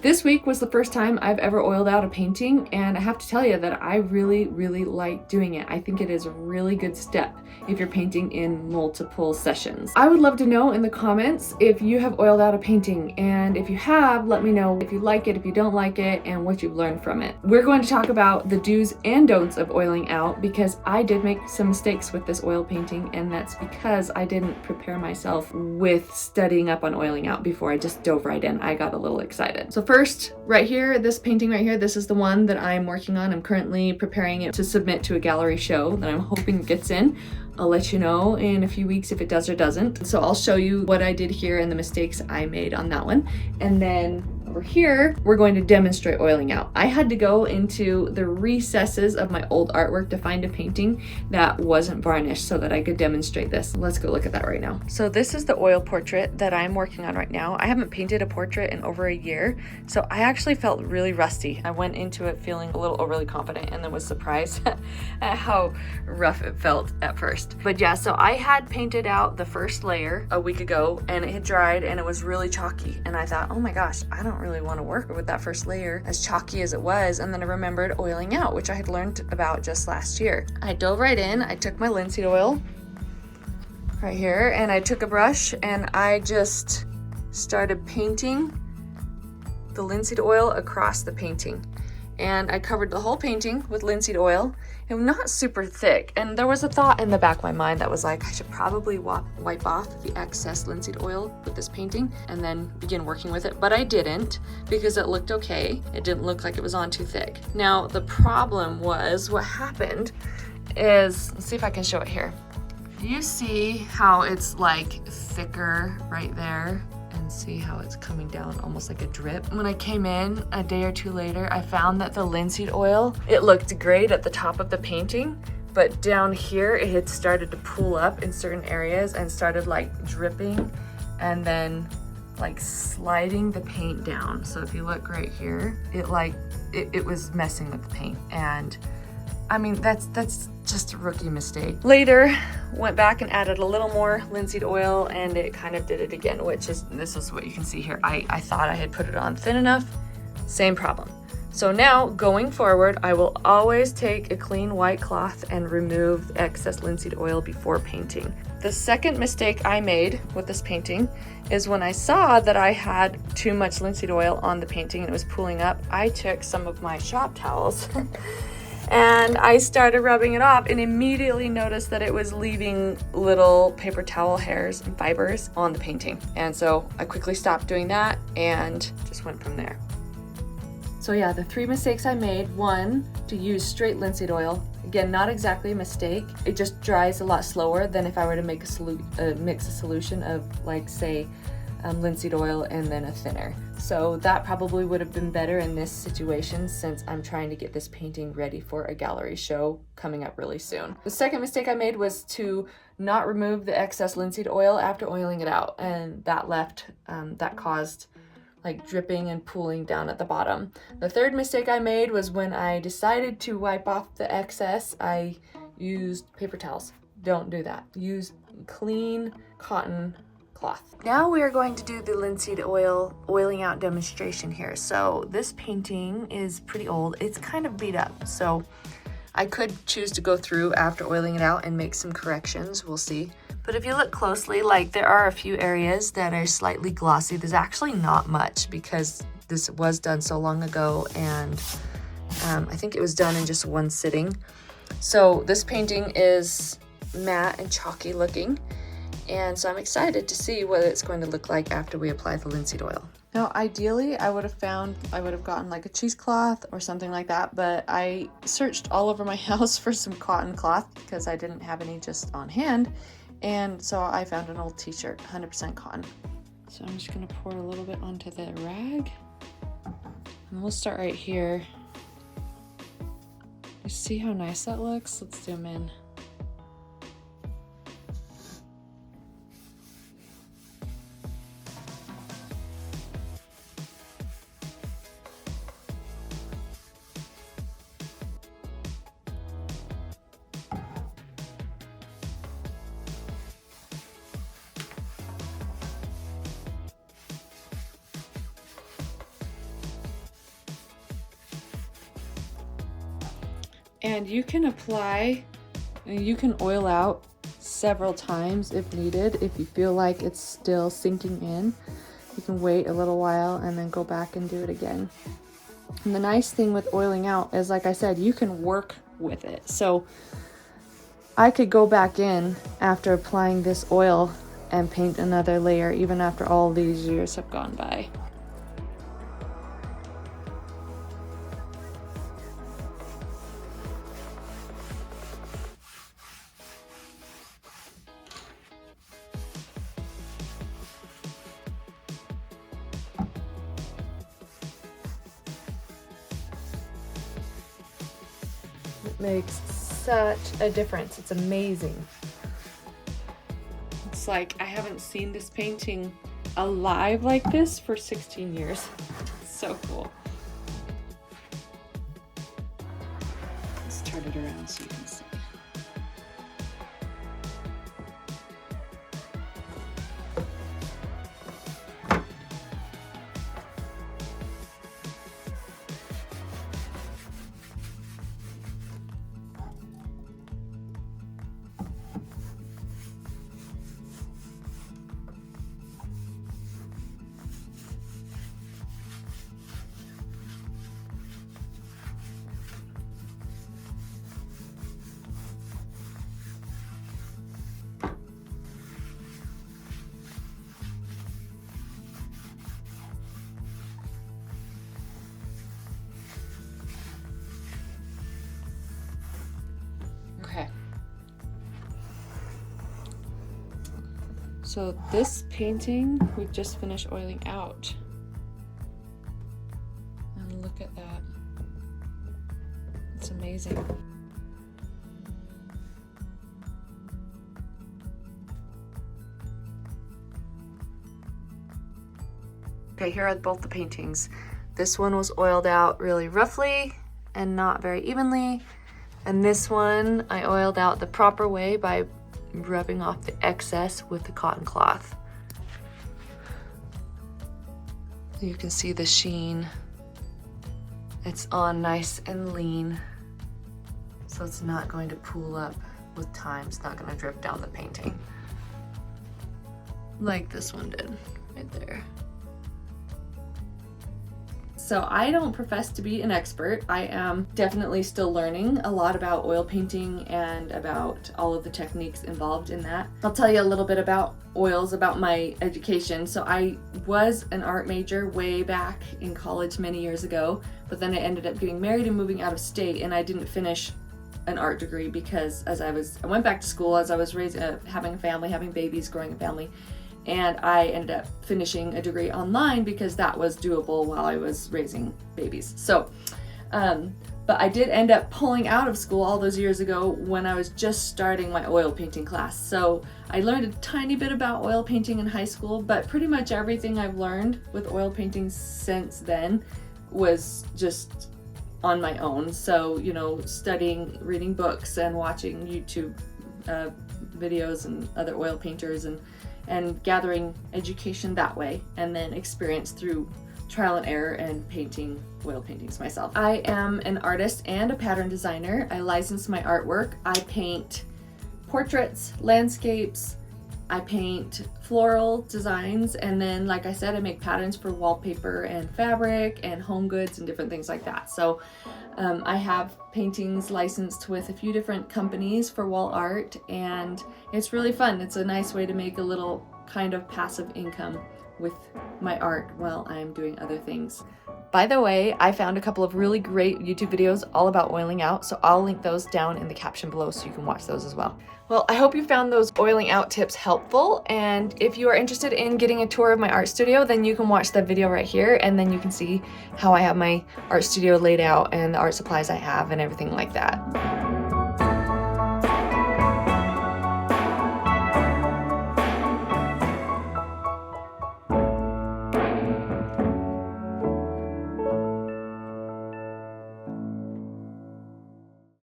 This week was the first time I've ever oiled out a painting, and I have to tell you that I really like doing it. I think it is a really good step if you're painting in multiple sessions. I would love to know in the comments if you have oiled out a painting, and if you have, let me know if you like it, if you don't like it, and what you've learned from it. We're going to talk about the do's and don'ts of oiling out, because I did make some mistakes with this oil painting, and that's because I didn't prepare myself with studying up on oiling out before I just dove right in. I got a little excited. So first, right here, this painting right here, this is the one that I'm working on. I'm currently preparing it to submit to a gallery show that I'm hoping gets in. I'll let you know in a few weeks if it does or doesn't. So I'll show you what I did here and the mistakes I made on that one. And then over here, we're going to demonstrate oiling out. I had to go into the recesses of my old artwork to find a painting that wasn't varnished so that I could demonstrate this. Let's go look at that right now. So this is the oil portrait that I'm working on right now. I haven't painted a portrait in over a year, so I actually felt really rusty. I went into it feeling a little overly confident and then was surprised at how rough it felt at first. But yeah, so I had painted out the first layer a week ago and it had dried and it was really chalky. And I thought, oh my gosh, I don't really want to work with that first layer as chalky as it was. And then I remembered oiling out, which I had learned about just last year. I dove right in. I took my linseed oil right here and I took a brush and I just started painting the linseed oil across the painting. And I covered the whole painting with linseed oil, and not super thick. And there was a thought in the back of my mind that was like, I should probably wipe off the excess linseed oil with this painting and then begin working with it. But I didn't, because it looked okay. It didn't look like it was on too thick. Now, the problem was, what happened is, let's see if I can show it here. You see how it's like thicker right there? And see how it's coming down almost like a drip. When I came in a day or two later, I found that the linseed oil, it looked great at the top of the painting, but down here it had started to pool up in certain areas and started like dripping and then like sliding the paint down. So if you look right here, it was messing with the paint. And I mean, that's just a rookie mistake. Later, went back and added a little more linseed oil and it kind of did it again, this is what you can see here. I thought I had put it on thin enough, same problem. So now, going forward, I will always take a clean white cloth and remove the excess linseed oil before painting. The second mistake I made with this painting is when I saw that I had too much linseed oil on the painting and it was pooling up, I took some of my shop towels and I started rubbing it off and immediately noticed that it was leaving little paper towel hairs and fibers on the painting. And so I quickly stopped doing that and just went from there. So yeah, the 3 mistakes I made: 1, to use straight linseed oil. Again, not exactly a mistake. It just dries a lot slower than if I were to make mix a solution of, like, say, linseed oil and then a thinner. So that probably would have been better in this situation, since I'm trying to get this painting ready for a gallery show coming up really soon. The second mistake I made was to not remove the excess linseed oil after oiling it out, and that caused like dripping and pooling down at the bottom. The third mistake I made was when I decided to wipe off the excess, I used paper towels. Don't do that. Use clean cotton cloth. Now we are going to do the linseed oil oiling out demonstration here. So this painting is pretty old. It's kind of beat up. So I could choose to go through after oiling it out and make some corrections. We'll see. But if you look closely, like, there are a few areas that are slightly glossy. There's actually not much because this was done so long ago, and I think it was done in just one sitting. So this painting is matte and chalky looking. And so I'm excited to see what it's going to look like after we apply the linseed oil. Now, ideally, I would have gotten like a cheesecloth or something like that, but I searched all over my house for some cotton cloth because I didn't have any just on hand. And so I found an old t-shirt, 100% cotton. So I'm just gonna pour a little bit onto the rag. And we'll start right here. You see how nice that looks? Let's zoom in. And you can apply, you can oil out several times if needed. If you feel like it's still sinking in, you can wait a little while and then go back and do it again. And the nice thing with oiling out is, like I said, you can work with it. So I could go back in after applying this oil and paint another layer even after all these years have gone by. It makes such a difference. It's amazing. It's like I haven't seen this painting alive like this for 16 years. It's so cool. Let's turn it around so you can see. Okay. So this painting we've just finished oiling out. And look at that. It's amazing. Okay, here are both the paintings. This one was oiled out really roughly and not very evenly. And this one I oiled out the proper way by rubbing off the excess with the cotton cloth. You can see the sheen. It's on nice and lean, so it's not going to pool up with time. It's not going to drip down the painting like this one did right there. So I don't profess to be an expert. I am definitely still learning a lot about oil painting and about all of the techniques involved in that. I'll tell you a little bit about oils, about my education. So I was an art major way back in college many years ago, but then I ended up getting married and moving out of state, and I didn't finish an art degree because I went back to school as I was having a family, having babies, growing a family. And I ended up finishing a degree online because that was doable while I was raising babies. So, but I did end up pulling out of school all those years ago when I was just starting my oil painting class. So I learned a tiny bit about oil painting in high school, but pretty much everything I've learned with oil painting since then was just on my own. So, you know, studying, reading books and watching YouTube videos and other oil painters and gathering education that way, and then experience through trial and error and painting oil paintings myself. I am an artist and a pattern designer. I license my artwork. I paint portraits, landscapes, I paint floral designs, and then, like I said, I make patterns for wallpaper and fabric and home goods and different things like that. So I have paintings licensed with a few different companies for wall art, and it's really fun. It's a nice way to make a little kind of passive income with my art while I'm doing other things. By the way, I found a couple of really great YouTube videos all about oiling out, so I'll link those down in the caption below so you can watch those as well. Well, I hope you found those oiling out tips helpful, and if you are interested in getting a tour of my art studio, then you can watch the video right here, and then you can see how I have my art studio laid out and the art supplies I have and everything like that.